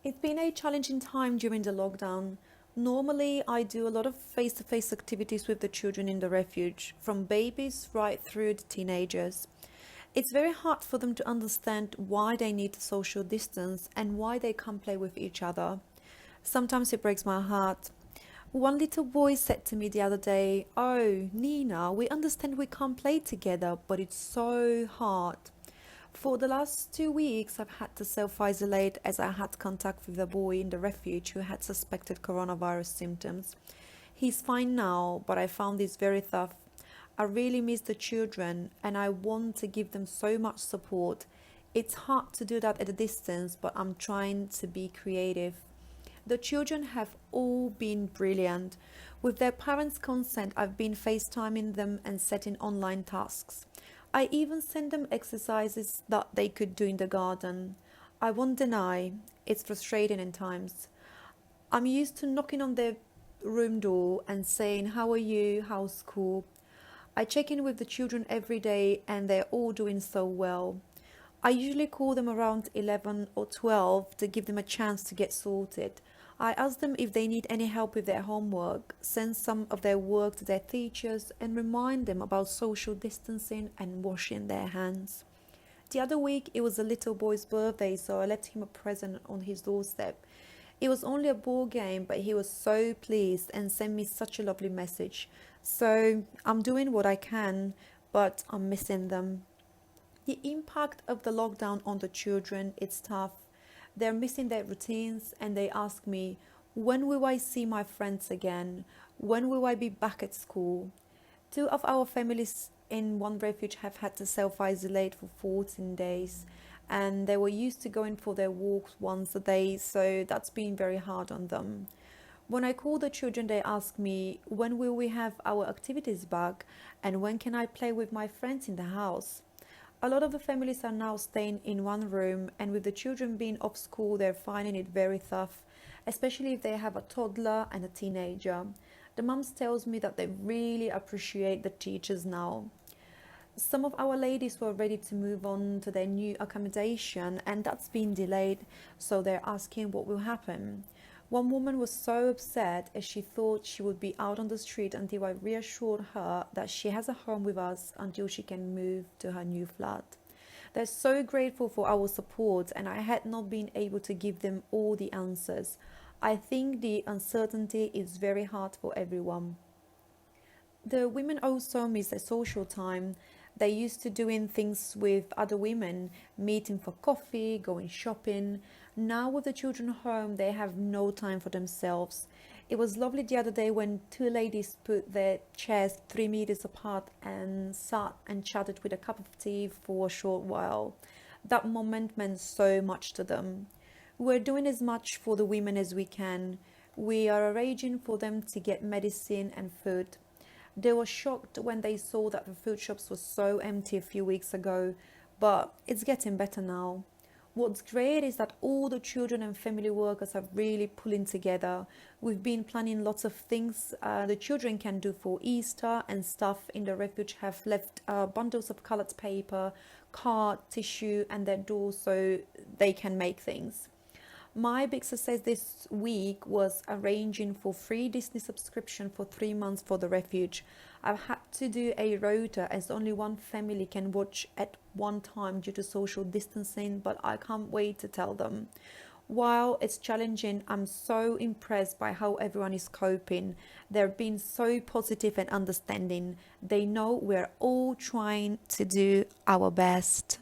It's been a challenging time during the lockdown. Normally, I do a lot of face to face activities with the children in the refuge, from babies right through to teenagers. It's very hard for them to understand why they need social distance and why they can't play with each other. Sometimes it breaks my heart. One little boy said to me the other day, "Oh, Nina, we understand we can't play together, but it's so hard." For the last 2 weeks, I've had to self isolate as I had contact with a boy in the refuge who had suspected coronavirus symptoms. He's fine now, but I found this very tough. I really miss the children and I want to give them so much support. It's hard to do that at a distance, but I'm trying to be creative. The children have all been brilliant. With their parents' consent, I've been FaceTiming them and setting online tasks. I even sent them exercises that they could do in the garden. I won't deny, it's frustrating in times. I'm used to knocking on their room door and saying, "How are you? How's school?" I check in with the children every day and they're all doing so well. I usually call them around 11 or 12 to give them a chance to get sorted. I ask them if they need any help with their homework, send some of their work to their teachers, and remind them about social distancing and washing their hands. The other week, it was a little boy's birthday, so I left him a present on his doorstep. It was only a board game, but he was so pleased and sent me such a lovely message. So I'm doing what I can, but I'm missing them. The impact of the lockdown on the children, it's tough. They're missing their routines and they ask me, when will I see my friends again? When will I be back at school? Two of our families in one refuge have had to self isolate for 14 days and they were used to going for their walks once a day, so that's been very hard on them. When I call the children, they ask me, when will we have our activities back and when can I play with my friends in the house? A lot of the families are now staying in one room, and with the children being off school, they're finding it very tough, especially if they have a toddler and a teenager. The mums tells me that they really appreciate the teachers now. Some of our ladies were ready to move on to their new accommodation, and that's been delayed, so they're asking what will happen. One woman was so upset as she thought she would be out on the street until I reassured her that she has a home with us until she can move to her new flat. They're so grateful for our support, and I had not been able to give them all the answers. I think the uncertainty is very hard for everyone. The women also miss their social time. They used to doing things with other women, meeting for coffee, going shopping. Now with the children home, they have no time for themselves. It was lovely the other day when two ladies put their chairs 3 meters apart and sat and chatted with a cup of tea for a short while. That moment meant so much to them. We're doing as much for the women as we can. We are arranging for them to get medicine and food. They were shocked when they saw that the food shops were so empty a few weeks ago, but it's getting better now. What's great is that all the children and family workers are really pulling together. We've been planning lots of things the children can do for Easter, and staff in the refuge have left bundles of coloured paper, card, tissue, and their doors so they can make things. My big success this week was arranging for free Disney subscription for 3 months for the refuge. I've had to do a rota as only one family can watch at one time due to social distancing, but I can't wait to tell them. While it's challenging, I'm so impressed by how everyone is coping. They're being so positive and understanding. They know we're all trying to do our best.